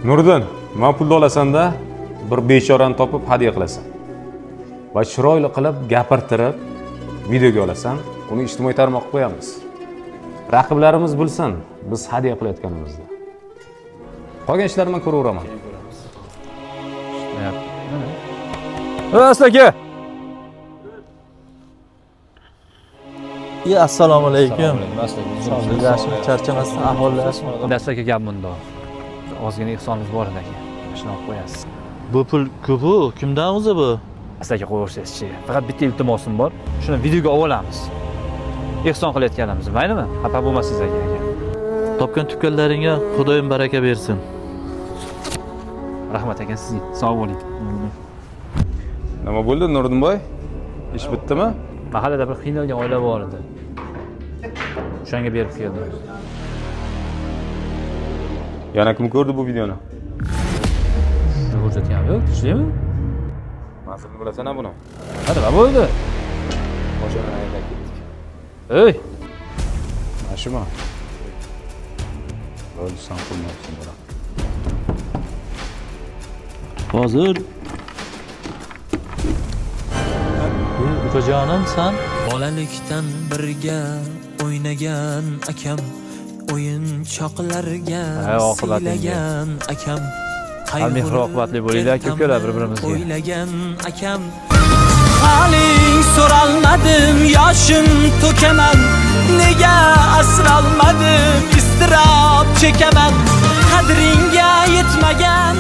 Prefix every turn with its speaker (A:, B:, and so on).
A: Nuriddin, men pulni olasan-da, bir bechorani topib hadya qilasan. Va chiroyli qilib gapirtirib videoga olasan, uni ijtimoiy tarmoqqa qo'yamiz. Raqiblarimiz bilsin, biz hadya qilayotganimizni. Qolgan ishlarni men ko'raveraman.
B: Asli aka.
C: Assalomu alaykum.
B: Yaxshi,
C: Charchamasdan ahvollar.
B: Dastlabki gap bundoq. Ozgina ehsonimiz bor edi aka. Shuni olib qo'yasiz.
C: Bu pul ko'p-ku, kimdan o'zi bu?
B: Asli aka qo'yversangiz-chi. Faqat bitta iltimosim bor. Shuni videoga olamiz. Ehson qilayotganimizni, maylimi? Xafa bo'lmasingiz aka.
C: Topgan tutganlaringga Xudoyim baraka bersin.
B: Rahmat aka sizga. Sog' bo'ling.
A: Nima bo'ldi Nuriddinboy? Ish bitdimi?
B: Mahallada bir qiynalgan oila bor edi. O'shanga berib keldim.
A: Yana kim ko'rdi bu videoni?
B: Sizni ko'rsatyapman yo'q, ishlaymi?
A: Mas'ulni bilasan-a buni?
B: Ha, nima bo'ldi?
A: Boshini aytib ketdik.
B: Ey,
A: Mashima. O'lsam qilmayapsan bolam.
C: Hozir ukajonim sen
D: Bolalikdan birga o'ynagan akam, o'yinchoqlarga siylagan akam,
B: mehr oqibatli bo'linglar aka-ukalar bir-birimizga.
D: o'ylagan akam. Haling so'ralmadim, yoshim to'kaman, nega asralmadim, iztirob chekaman, qadringga yetmagan